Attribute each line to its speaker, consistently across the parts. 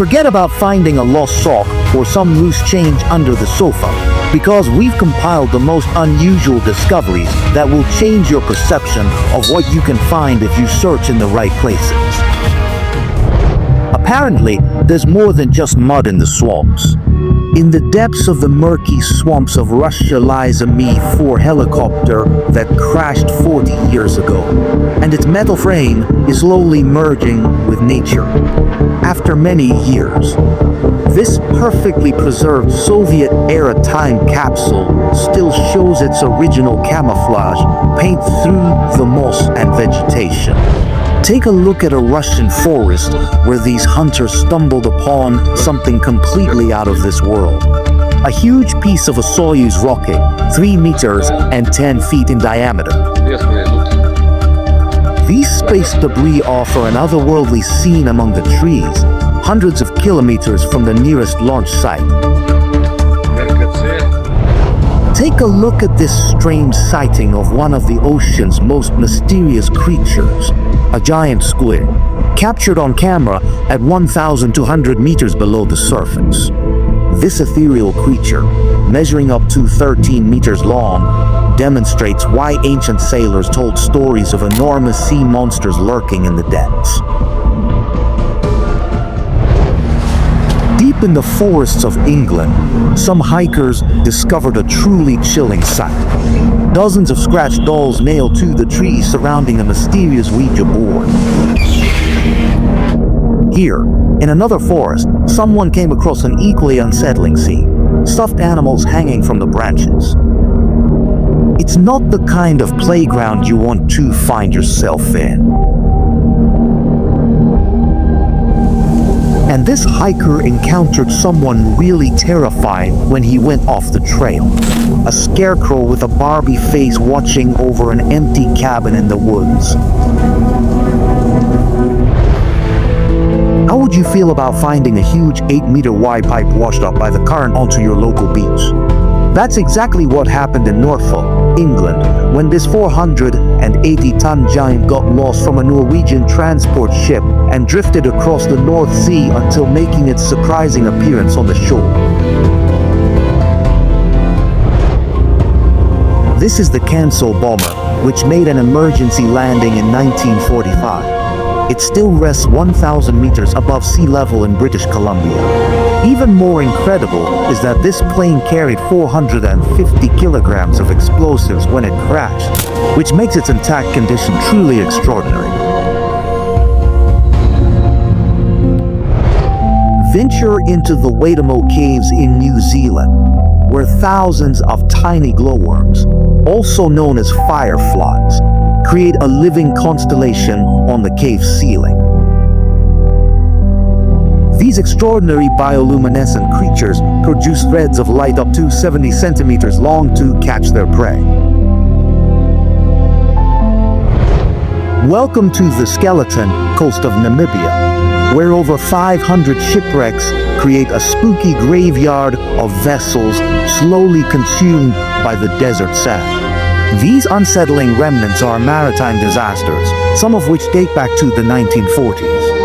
Speaker 1: Forget about finding a lost sock or some loose change under the sofa, because we've compiled the most unusual discoveries that will change your perception of what you can find if you search in the right places. Apparently, there's more than just mud in the swamps. In the depths of the murky swamps of Russia lies a Mi-4 helicopter that crashed 40 years ago, and its metal frame is slowly merging with nature. After many years, this perfectly preserved Soviet-era time capsule still shows its original camouflage paint through the moss and vegetation. Take a look at a Russian forest where these hunters stumbled upon something completely out of this world. A huge piece of a Soyuz rocket, 3 meters and 10 feet in diameter. These space debris offer an otherworldly scene among the trees, hundreds of kilometers from the nearest launch site. Take a look at this strange sighting of one of the ocean's most mysterious creatures, a giant squid, captured on camera at 1,200 meters below the surface. This ethereal creature, measuring up to 13 meters long, demonstrates why ancient sailors told stories of enormous sea monsters lurking in the depths. Deep in the forests of England, some hikers discovered a truly chilling sight. Dozens of scratched dolls nailed to the trees surrounding a mysterious Ouija board. Here, in another forest, someone came across an equally unsettling scene: stuffed animals hanging from the branches. It's not the kind of playground you want to find yourself in. And this hiker encountered someone really terrifying when he went off the trail. A scarecrow with a Barbie face watching over an empty cabin in the woods. How would you feel about finding a huge 8-meter wide pipe washed up by the current onto your local beach? That's exactly what happened in Norfolk, England, when this 480-ton giant got lost from a Norwegian transport ship and drifted across the North Sea until making its surprising appearance on the shore. This is the Kansel bomber, which made an emergency landing in 1945. It still rests 1,000 meters above sea level in British Columbia. Even more incredible is that this plane carried 450 kilograms of explosives when it crashed, which makes its intact condition truly extraordinary. Venture into the Wadamo Caves in New Zealand, where thousands of tiny glowworms, also known as fireflies, create a living constellation on the cave ceiling. These extraordinary bioluminescent creatures produce threads of light up to 70 centimeters long to catch their prey. Welcome to the Skeleton Coast of Namibia, where over 500 shipwrecks create a spooky graveyard of vessels slowly consumed by the desert sand. These unsettling remnants are maritime disasters, some of which date back to the 1940s.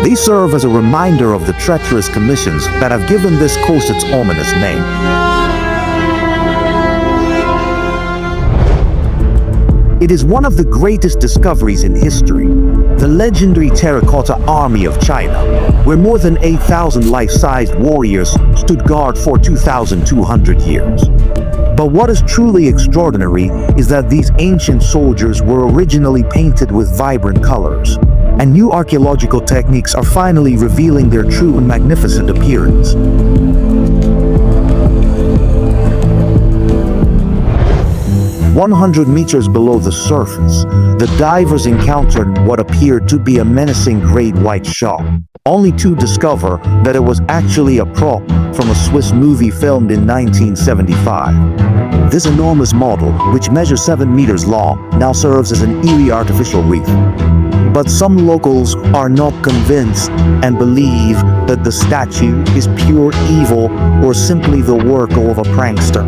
Speaker 1: They serve as a reminder of the treacherous conditions that have given this coast its ominous name. It is one of the greatest discoveries in history, the legendary Terracotta Army of China, where more than 8,000 life-sized warriors stood guard for 2,200 years. But what is truly extraordinary is that these ancient soldiers were originally painted with vibrant colors, and new archaeological techniques are finally revealing their true and magnificent appearance. 100 meters below the surface, the divers encountered what appeared to be a menacing great white shark, only to discover that it was actually a prop from a Swiss movie filmed in 1975. This enormous model, which measures 7 meters long, now serves as an eerie artificial reef. But some locals are not convinced and believe that the statue is pure evil or simply the work of a prankster.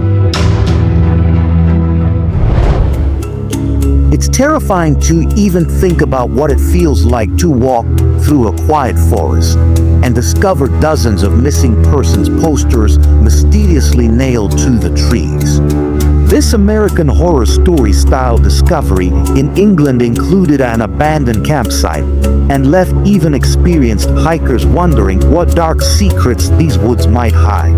Speaker 1: It's terrifying to even think about what it feels like to walk through a quiet forest and discover dozens of missing persons posters mysteriously nailed to the trees. This American Horror Story-style discovery in England included an abandoned campsite and left even experienced hikers wondering what dark secrets these woods might hide.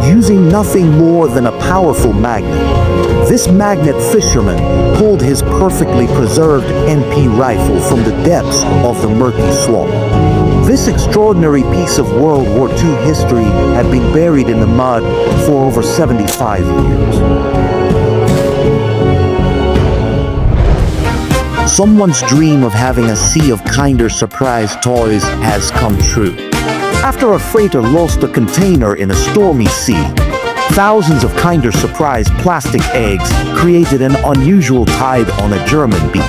Speaker 1: Using nothing more than a powerful magnet, this magnet fisherman pulled his perfectly preserved MP rifle from the depths of the murky swamp. This extraordinary piece of World War II history had been buried in the mud for over 75 years. Someone's dream of having a sea of Kinder Surprise toys has come true. After a freighter lost a container in a stormy sea, thousands of Kinder Surprise plastic eggs created an unusual tide on a German beach.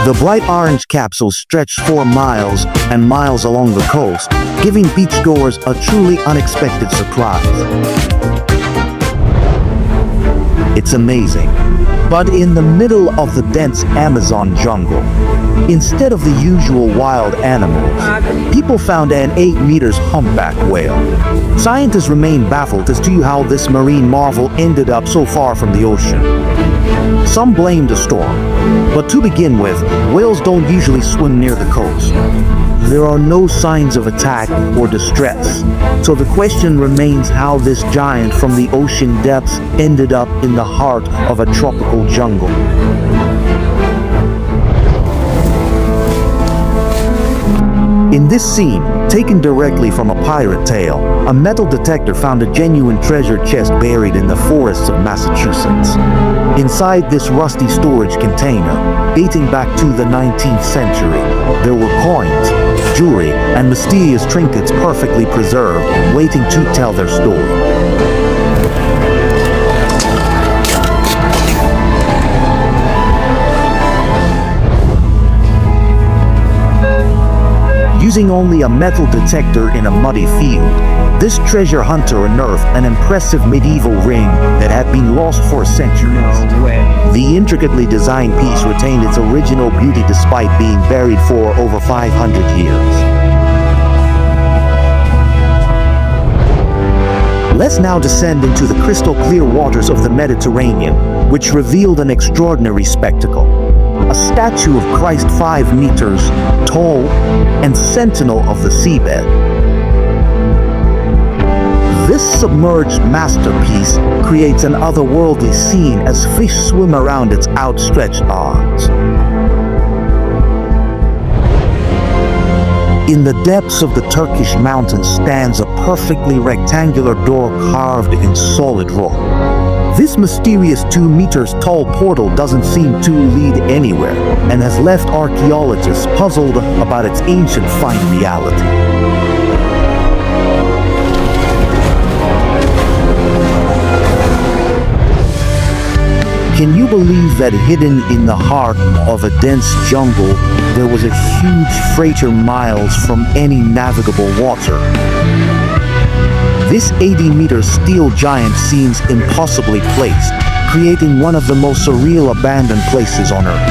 Speaker 1: The bright orange capsules stretched for miles and miles along the coast, giving beachgoers a truly unexpected surprise. It's amazing. But in the middle of the dense Amazon jungle, instead of the usual wild animals, people found an 8 meters humpback whale. Scientists remain baffled as to how this marine marvel ended up so far from the ocean. Some blame the storm, but to begin with, whales don't usually swim near the coast. There are no signs of attack or distress, so the question remains how this giant from the ocean depths ended up in the heart of a tropical jungle. In this scene, taken directly from a pirate tale, a metal detector found a genuine treasure chest buried in the forests of Massachusetts. Inside this rusty storage container, dating back to the 19th century, there were coins, jewelry, and mysterious trinkets perfectly preserved, waiting to tell their story. Using only a metal detector in a muddy field, this treasure hunter unearthed an impressive medieval ring that had been lost for centuries. The intricately designed piece retained its original beauty despite being buried for over 500 years. Let's now descend into the crystal clear waters of the Mediterranean, which revealed an extraordinary spectacle. A statue of Christ 5 meters tall and sentinel of the seabed. This submerged masterpiece creates an otherworldly scene as fish swim around its outstretched arms. In the depths of the Turkish mountains stands a perfectly rectangular door carved in solid rock. This mysterious 2 meters tall portal doesn't seem to lead anywhere and has left archaeologists puzzled about its ancient fine reality. Can you believe that hidden in the heart of a dense jungle, there was a huge freighter miles from any navigable water? This 80-meter steel giant seems impossibly placed, creating one of the most surreal abandoned places on Earth.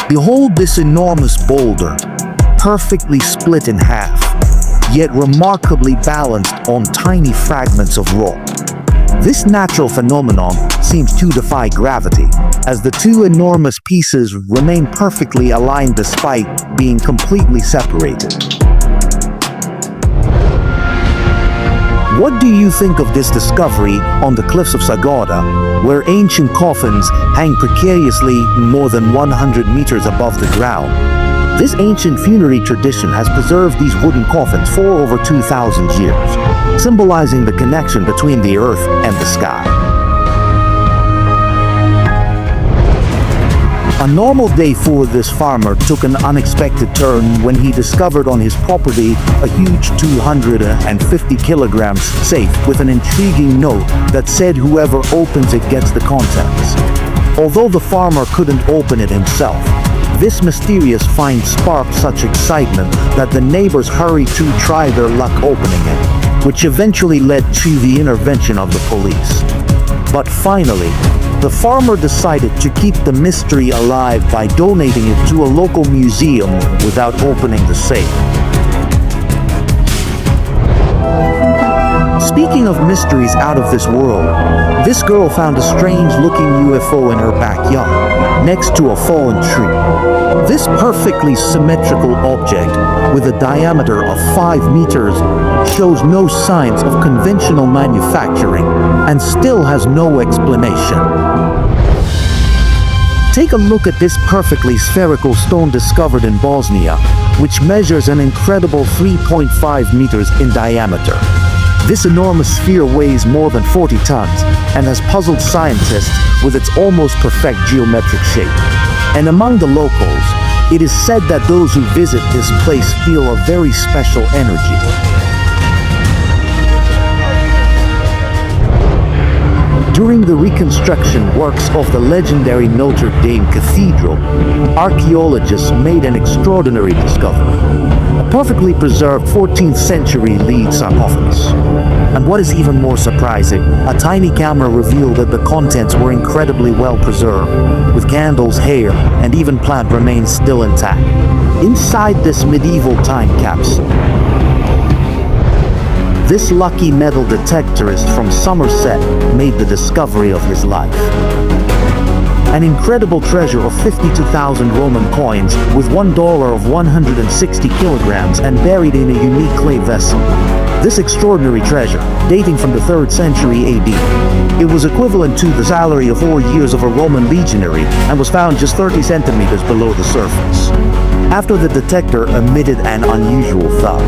Speaker 1: Behold this enormous boulder, perfectly split in half, yet remarkably balanced on tiny fragments of rock. This natural phenomenon seems to defy gravity, as the two enormous pieces remain perfectly aligned despite being completely separated. What do you think of this discovery on the cliffs of Sagoda, where ancient coffins hang precariously more than 100 meters above the ground? This ancient funerary tradition has preserved these wooden coffins for over 2,000 years, symbolizing the connection between the earth and the sky. A normal day for this farmer took an unexpected turn when he discovered on his property a huge 250 kilograms safe with an intriguing note that said whoever opens it gets the contents. Although the farmer couldn't open it himself, this mysterious find sparked such excitement that the neighbors hurried to try their luck opening it. which eventually led to the intervention of the police. But finally, the farmer decided to keep the mystery alive by donating it to a local museum without opening the safe. Speaking of mysteries out of this world, this girl found a strange-looking UFO in her backyard, next to a fallen tree. This perfectly symmetrical object, with a diameter of 5 meters, shows no signs of conventional manufacturing and still has no explanation. Take a look at this perfectly spherical stone discovered in Bosnia, which measures an incredible 3.5 meters in diameter. This enormous sphere weighs more than 40 tons and has puzzled scientists with its almost perfect geometric shape. And among the locals, it is said that those who visit this place feel a very special energy. During the reconstruction works of the legendary Notre Dame Cathedral, archaeologists made an extraordinary discovery: a perfectly preserved 14th century lead sarcophagus. And what is even more surprising, a tiny camera revealed that the contents were incredibly well preserved, with candles, hair, and even plant remains still intact. Inside this medieval time capsule, this lucky metal detectorist from Somerset made the discovery of his life. An incredible treasure of 52,000 Roman coins with $1 of 160 kilograms and buried in a unique clay vessel. This extraordinary treasure, dating from the 3rd century AD, it was equivalent to the salary of 4 years of a Roman legionary and was found just 30 centimeters below the surface. After the detector emitted an unusual thud,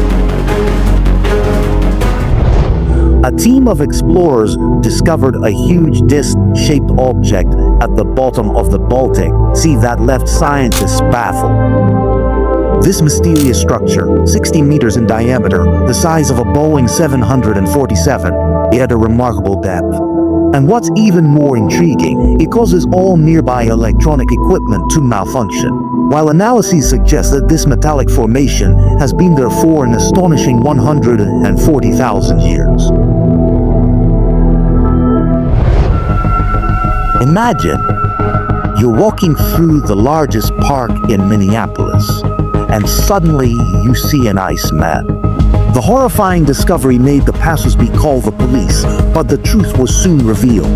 Speaker 1: a team of explorers discovered a huge disc-shaped object at the bottom of the Baltic Sea that left scientists baffled. This mysterious structure, 60 meters in diameter, the size of a Boeing 747, it had a remarkable depth. And what's even more intriguing, it causes all nearby electronic equipment to malfunction. While analyses suggest that this metallic formation has been there for an astonishing 140,000 years. Imagine you're walking through the largest park in Minneapolis, and suddenly you see an Iceman. The horrifying discovery made the passersby call the police, but the truth was soon revealed.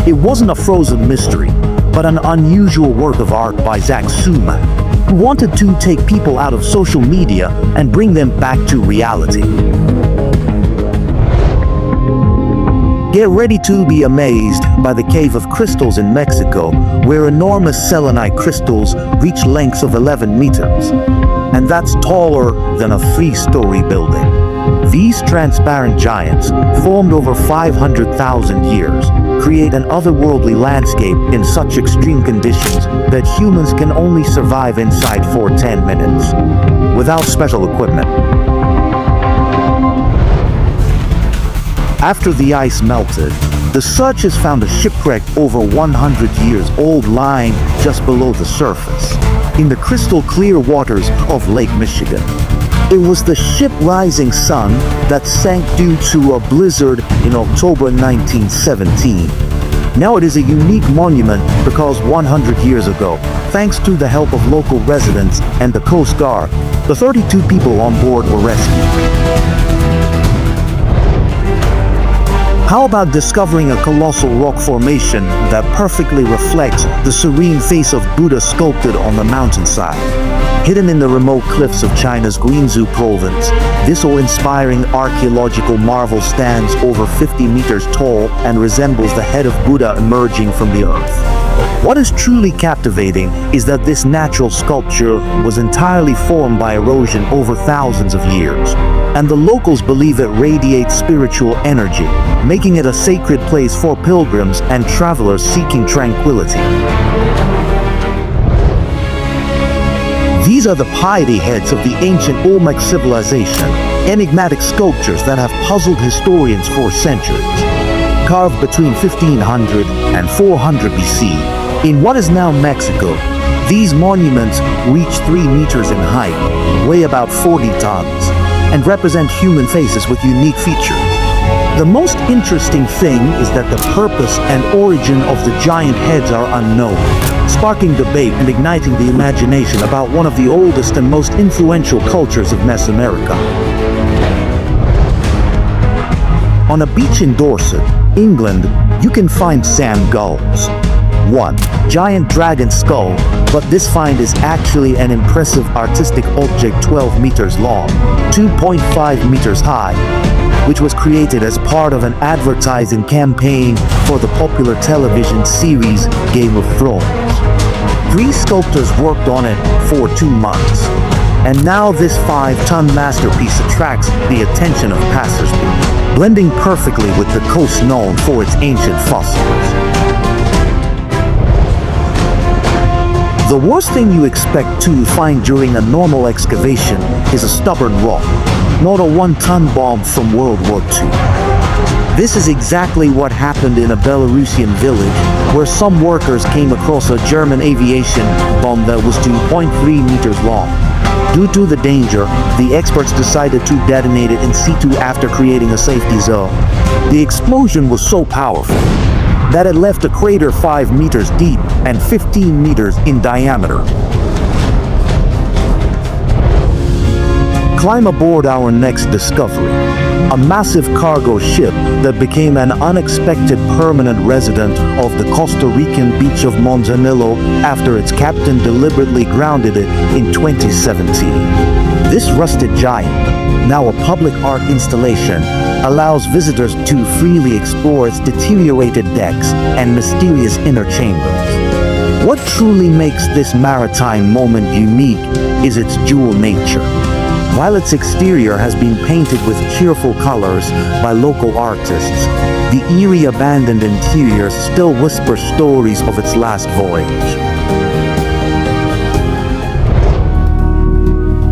Speaker 1: It wasn't a frozen mystery, but an unusual work of art by Zack Suman, who wanted to take people out of social media and bring them back to reality. Get ready to be amazed by the Cave of Crystals in Mexico, where enormous selenite crystals reach lengths of 11 meters. And that's taller than a 3-story building. These transparent giants, formed over 500,000 years, create an otherworldly landscape in such extreme conditions that humans can only survive inside for 10 minutes, without special equipment. After the ice melted, the searchers found a shipwreck over 100 years old lying just below the surface, in the crystal clear waters of Lake Michigan. It was the ship Rising Sun that sank due to a blizzard in October 1917. Now it is a unique monument because 100 years ago, thanks to the help of local residents and the Coast Guard, the 32 people on board were rescued. How about discovering a colossal rock formation that perfectly reflects the serene face of Buddha sculpted on the mountainside? Hidden in the remote cliffs of China's Guizhou province, this awe-inspiring archaeological marvel stands over 50 meters tall and resembles the head of Buddha emerging from the earth. What is truly captivating is that this natural sculpture was entirely formed by erosion over thousands of years, and the locals believe it radiates spiritual energy, making it a sacred place for pilgrims and travelers seeking tranquility. These are the piety heads of the ancient Olmec civilization, enigmatic sculptures that have puzzled historians for centuries. Carved between 1500 and 400 BC, in what is now Mexico, these monuments reach 3 meters in height, weigh about 40 tons, and represent human faces with unique features. The most interesting thing is that the purpose and origin of the giant heads are unknown, sparking debate and igniting the imagination about one of the oldest and most influential cultures of Mesoamerica. On a beach in Dorset, England, you can find sand gulls. 1. Giant dragon skull, but this find is actually an impressive artistic object 12 meters long, 2.5 meters high, which was created as part of an advertising campaign for the popular television series Game of Thrones. 3 sculptors worked on it for 2 months, and now this 5-ton masterpiece attracts the attention of passersby, blending perfectly with the coast known for its ancient fossils. The worst thing you expect to find during a normal excavation is a stubborn rock, not a 1-ton bomb from World War II. This is exactly what happened in a Belarusian village, where some workers came across a German aviation bomb that was 2.3 meters long. Due to the danger, the experts decided to detonate it in situ after creating a safety zone. The explosion was so powerful that it left a crater 5 meters deep and 15 meters in diameter. Climb aboard our next discovery, a massive cargo ship that became an unexpected permanent resident of the Costa Rican beach of Manzanillo after its captain deliberately grounded it in 2017. This rusted giant, now a public art installation, allows visitors to freely explore its deteriorated decks and mysterious inner chambers. What truly makes this maritime moment unique is its dual nature. While its exterior has been painted with cheerful colors by local artists, the eerie abandoned interior still whispers stories of its last voyage.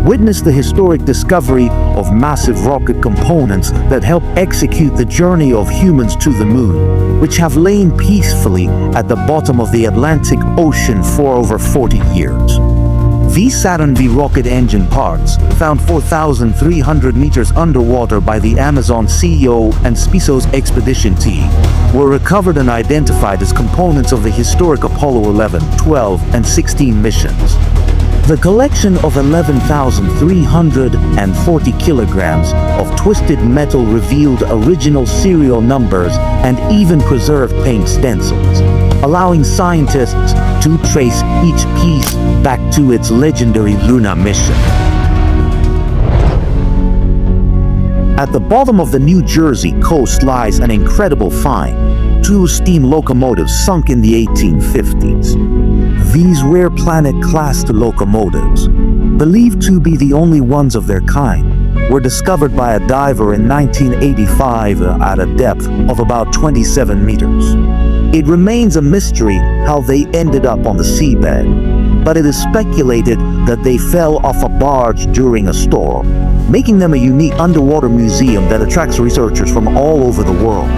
Speaker 1: Witness the historic discovery of massive rocket components that help execute the journey of humans to the moon, which have lain peacefully at the bottom of the Atlantic Ocean for over 40 years. These Saturn V rocket engine parts, found 4,300 meters underwater by the Amazon CEO and SPISO's expedition team, were recovered and identified as components of the historic Apollo 11, 12, and 16 missions. The collection of 11,340 kilograms of twisted metal revealed original serial numbers and even preserved paint stencils, allowing scientists to trace each piece back to its legendary Luna mission. At the bottom of the New Jersey coast lies an incredible find: 2 steam locomotives sunk in the 1850s. These rare Planet-class locomotives, believed to be the only ones of their kind, were discovered by a diver in 1985 at a depth of about 27 meters. It remains a mystery how they ended up on the seabed, but it is speculated that they fell off a barge during a storm, making them a unique underwater museum that attracts researchers from all over the world.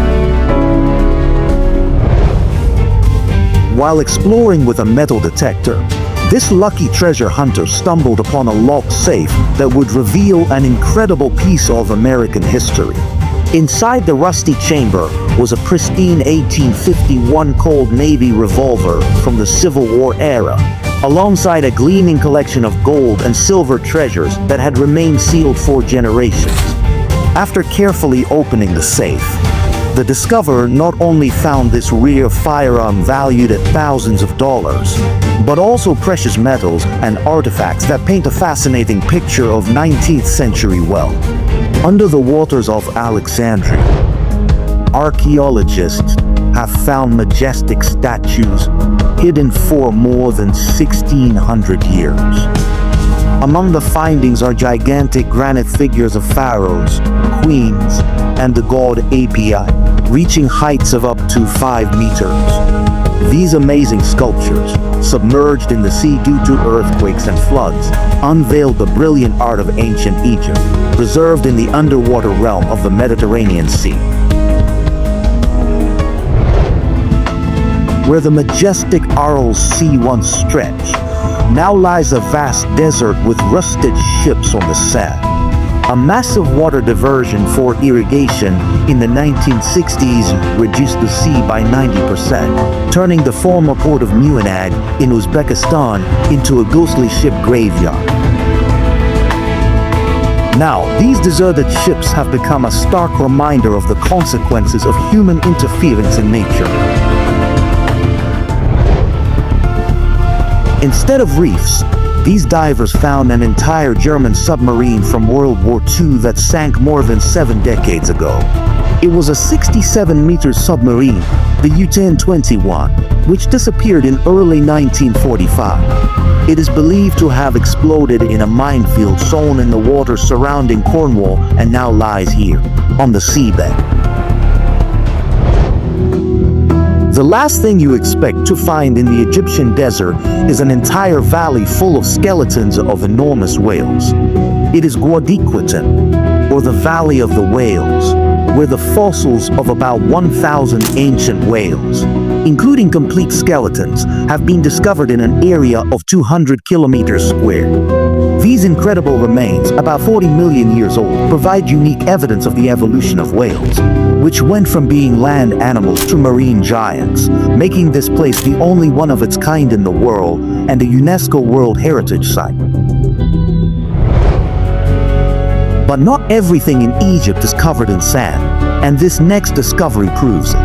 Speaker 1: While exploring with a metal detector, this lucky treasure hunter stumbled upon a locked safe that would reveal an incredible piece of American history. Inside the rusty chamber was a pristine 1851 Cold Navy revolver from the Civil War era, alongside a gleaming collection of gold and silver treasures that had remained sealed for generations. After carefully opening the safe, the discoverer not only found this rare firearm valued at thousands of dollars, but also precious metals and artifacts that paint a fascinating picture of 19th century wealth. Under the waters of Alexandria, archaeologists have found majestic statues hidden for more than 1,600 years. Among the findings are gigantic granite figures of pharaohs, queens, and the god Apia, reaching heights of up to 5 meters. These amazing sculptures, submerged in the sea due to earthquakes and floods, unveiled the brilliant art of ancient Egypt, preserved in the underwater realm of the Mediterranean Sea. Where the majestic Aral Sea once stretched, now lies a vast desert with rusted ships on the sand. A massive water diversion for irrigation in the 1960s reduced the sea by 90%, turning the former port of Muinag in Uzbekistan into a ghostly ship graveyard. Now, these deserted ships have become a stark reminder of the consequences of human interference in nature. Instead of reefs, these divers found an entire German submarine from World War II that sank more than 7 decades ago. It was a 67-meter submarine, the U-1021, which disappeared in early 1945. It is believed to have exploded in a minefield sown in the water surrounding Cornwall and now lies here, on the seabed. The last thing you expect to find in the Egyptian desert is an entire valley full of skeletons of enormous whales. It is Guadiquetan, or the Valley of the Whales, where the fossils of about 1,000 ancient whales, including complete skeletons, have been discovered in an area of 200 kilometers square. These incredible remains, about 40 million years old, provide unique evidence of the evolution of whales, which went from being land animals to marine giants, making this place the only one of its kind in the world and a UNESCO World Heritage Site. But not everything in Egypt is covered in sand, and this next discovery proves it.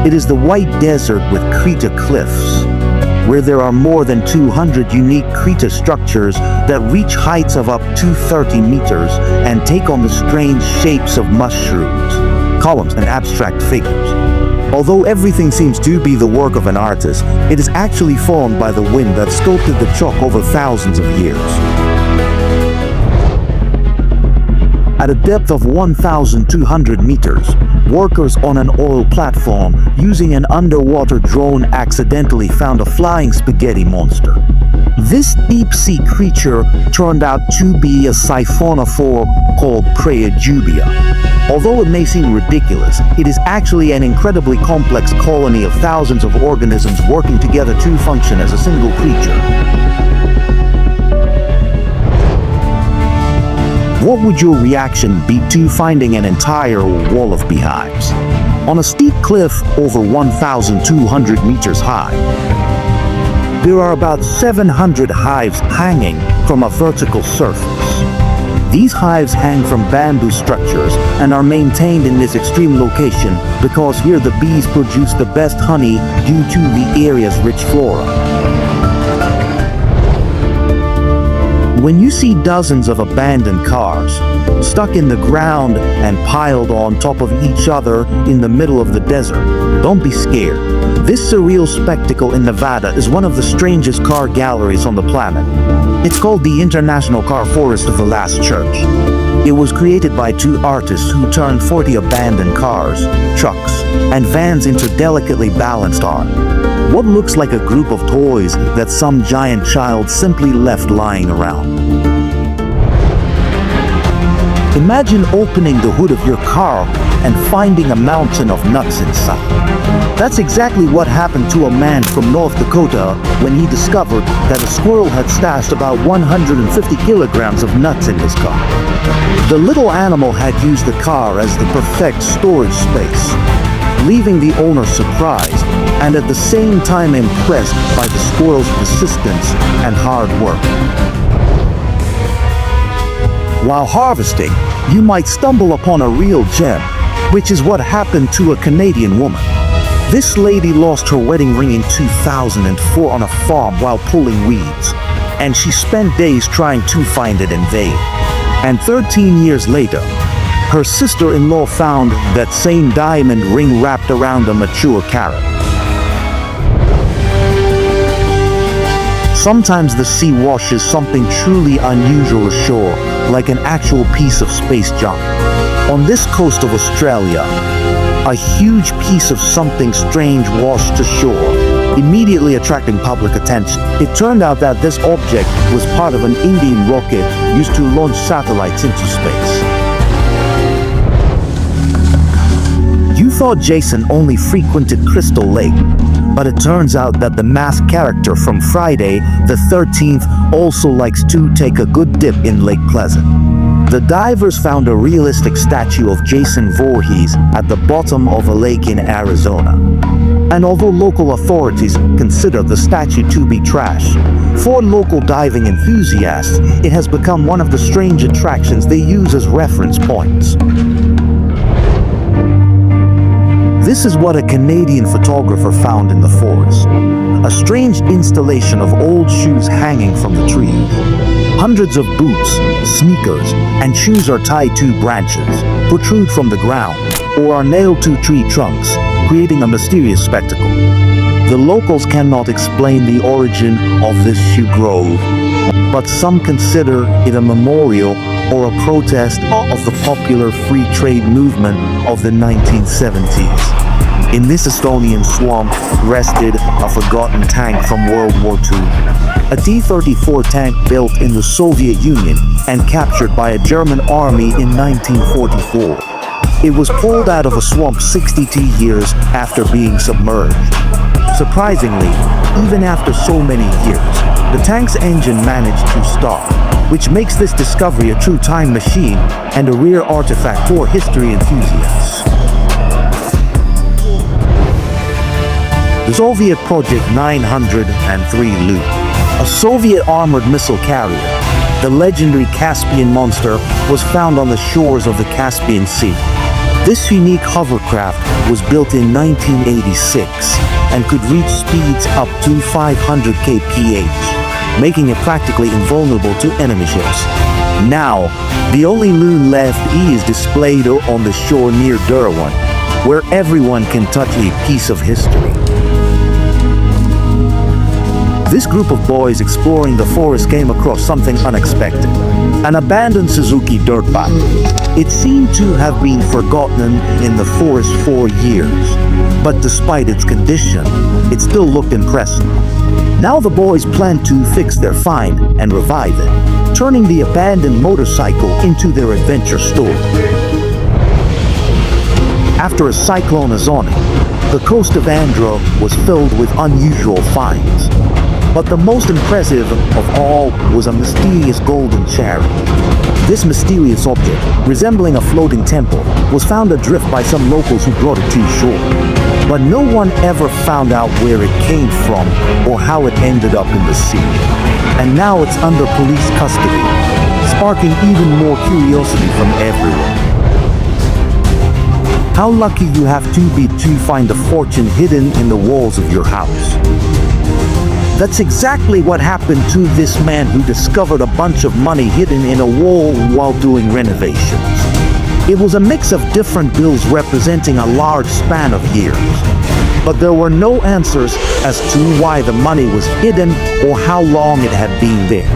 Speaker 1: It is the White Desert with Krita cliffs, where there are more than 200 unique Krita structures that reach heights of up to 30 meters and take on the strange shapes of mushrooms, columns, and abstract figures. Although everything seems to be the work of an artist, it is actually formed by the wind that sculpted the chalk over thousands of years. At a depth of 1,200 meters, workers on an oil platform using an underwater drone accidentally found a flying spaghetti monster. This deep-sea creature turned out to be a siphonophore called Praejubia. Although it may seem ridiculous, it is actually an incredibly complex colony of thousands of organisms working together to function as a single creature. What would your reaction be to finding an entire wall of beehives on a steep cliff over 1,200 meters high? There are about 700 hives hanging from a vertical surface. These hives hang from bamboo structures and are maintained in this extreme location because here the bees produce the best honey due to the area's rich flora. When you see dozens of abandoned cars stuck in the ground and piled on top of each other in the middle of the desert, don't be scared. This surreal spectacle in Nevada is one of the strangest car galleries on the planet. It's called the International Car Forest of the Last Church. It was created by 2 artists who turned 40 abandoned cars, trucks, and vans into delicately balanced art. What looks like a group of toys that some giant child simply left lying around. Imagine opening the hood of your car and finding a mountain of nuts inside. That's exactly what happened to a man from North Dakota when he discovered that a squirrel had stashed about 150 kilograms of nuts in his car. The little animal had used the car as the perfect storage space, leaving the owner surprised and at the same time impressed by the squirrel's persistence and hard work. While harvesting, you might stumble upon a real gem, which is what happened to a Canadian woman. This lady lost her wedding ring in 2004 on a farm while pulling weeds, and she spent days trying to find it in vain. And 13 years later, her sister-in-law found that same diamond ring wrapped around a mature carrot. Sometimes the sea washes something truly unusual ashore, like an actual piece of space junk. On this coast of Australia, a huge piece of something strange washed ashore, immediately attracting public attention. It turned out that this object was part of an Indian rocket used to launch satellites into space. You thought Jason only frequented Crystal Lake, but it turns out that the masked character from Friday the 13th also likes to take a good dip in Lake Pleasant. The divers found a realistic statue of Jason Voorhees at the bottom of a lake in Arizona. And although local authorities consider the statue to be trash, for local diving enthusiasts, it has become one of the strange attractions they use as reference points. This is what a Canadian photographer found in the forest. A strange installation of old shoes hanging from the trees. Hundreds of boots, sneakers, and shoes are tied to branches, protrude from the ground, or are nailed to tree trunks, creating a mysterious spectacle. The locals cannot explain the origin of this shoe grove, but some consider it a memorial or a protest of the popular free trade movement of the 1970s. In this Estonian swamp rested a forgotten tank from World War II. A T-34 tank built in the Soviet Union and captured by a German army in 1944. It was pulled out of a swamp 62 years after being submerged. Surprisingly, even after so many years, the tank's engine managed to start, which makes this discovery a true time machine and a rare artifact for history enthusiasts. The Soviet Project 903 Loop, a Soviet armored missile carrier. The legendary Caspian monster was found on the shores of the Caspian Sea. This unique hovercraft was built in 1986 and could reach speeds up to 500 kph, making it practically invulnerable to enemy ships. Now, the only loon left is displayed on the shore near Derwent, where everyone can touch a piece of history. This group of boys exploring the forest came across something unexpected. An abandoned Suzuki dirt bike. It seemed to have been forgotten in the forest for years, but despite its condition, it still looked impressive. Now the boys planned to fix their find and revive it, turning the abandoned motorcycle into their adventure story. After a cyclone Azoni, the coast of Andhra was filled with unusual finds. But the most impressive of all was a mysterious golden chariot. This mysterious object, resembling a floating temple, was found adrift by some locals who brought it to shore. But no one ever found out where it came from or how it ended up in the sea. And now it's under police custody, sparking even more curiosity from everyone. How lucky you have to be to find a fortune hidden in the walls of your house. That's exactly what happened to this man who discovered a bunch of money hidden in a wall while doing renovations. It was a mix of different bills representing a large span of years. But there were no answers as to why the money was hidden or how long it had been there.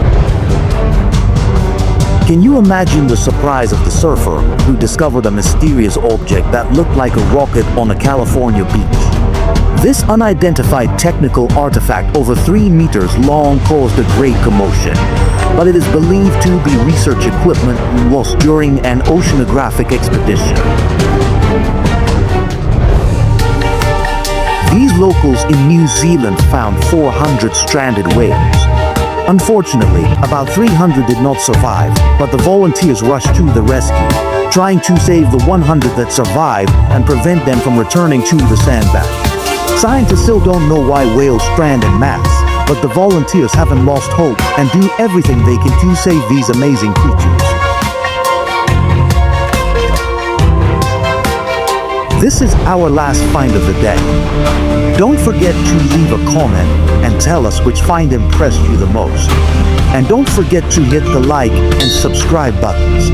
Speaker 1: Can you imagine the surprise of the surfer who discovered a mysterious object that looked like a rocket on a California beach? This unidentified technical artifact over 3 meters long caused a great commotion, but it is believed to be research equipment lost during an oceanographic expedition. These locals in New Zealand found 400 stranded whales. Unfortunately, about 300 did not survive, but the volunteers rushed to the rescue, trying to save the 100 that survived and prevent them from returning to the sandbank. Scientists still don't know why whales strand en masse, but the volunteers haven't lost hope and do everything they can to save these amazing creatures. This is our last find of the day. Don't forget to leave a comment and tell us which find impressed you the most. And don't forget to hit the like and subscribe buttons.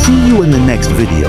Speaker 1: See you in the next video.